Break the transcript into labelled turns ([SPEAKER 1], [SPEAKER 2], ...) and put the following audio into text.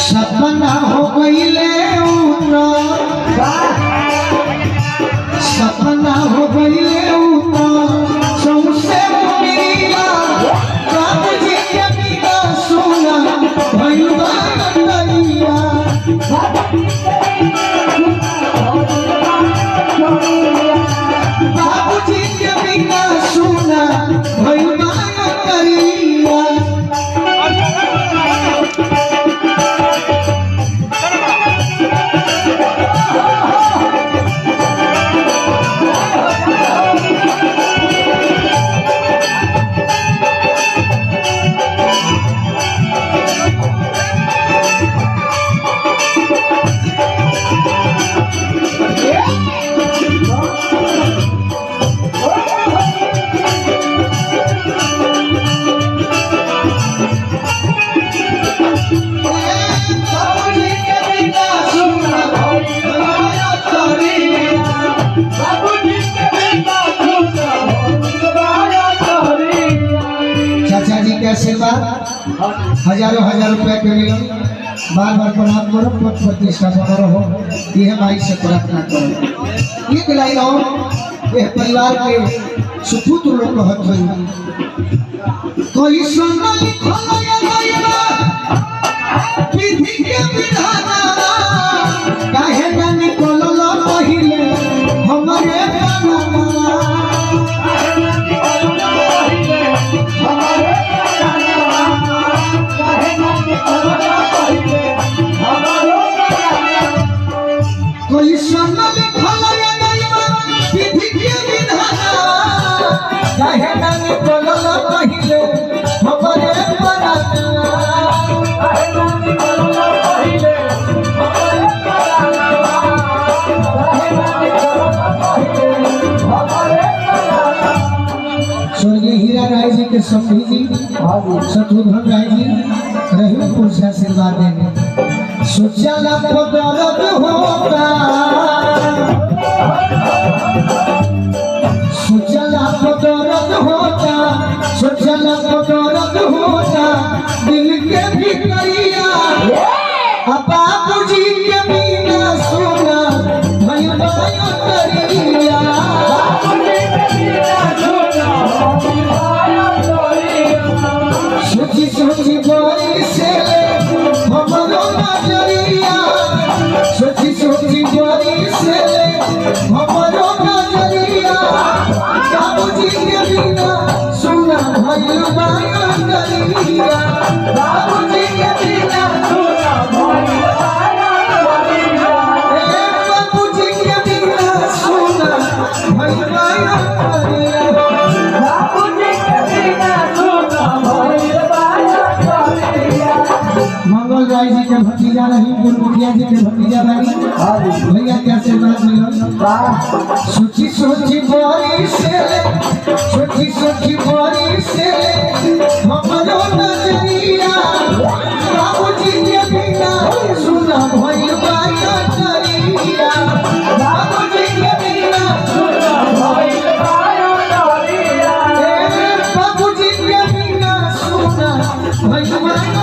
[SPEAKER 1] सपना हो गईले सपना हो गईले सौसे मिला बाबूजी के बिना सोना भइलबा नैया बाबूजी के बिना सोना भइलबा नैया आशीर्वाद हजारों हजार रुपया के मिलन बार बार प्रणाम करो पद प्रतिष्ठा करो हो यह माई से प्रार्थना करो एक लाइन और यह परिवार के सुपुत्र लोग कहत होई कोई सुन लिखल या विधि के विधाना काहे न निकलल पहिले हमरे गाना कोई सुन लिखल या विधि के विधाना काहे न निकलल पहिले हमरे गाना हीरा राय जी के समधी जी शत्रुघ्न राय जी रहीमपुर से आशीर्वाद देंगे सोचला दर्द होता सोचला दर्द होता सोचला दर्द होता दिल के भीतरिया बाबूजी के बिना सोना भइलबा नैया सोची सोची बड़ी से हमरो नजरिया सोची सोची बड़ी से हमरो नजरिया बाबूजी के बिना सोना भइलबा नैया बाबूजी के मंगल राय जी के भतीजा रही, मुखिया जी के भतीजा रही। भैया कैसे बात मिला सोची सोची बोरी से, सोची सोची बोरी से हमरो नजरिया बाबूजी के बिना सुना भइल बाया तरिया, बाबूजी के बिना सुना भइल बाया तरिया, बाबूजी के बिना सुना भइल बाया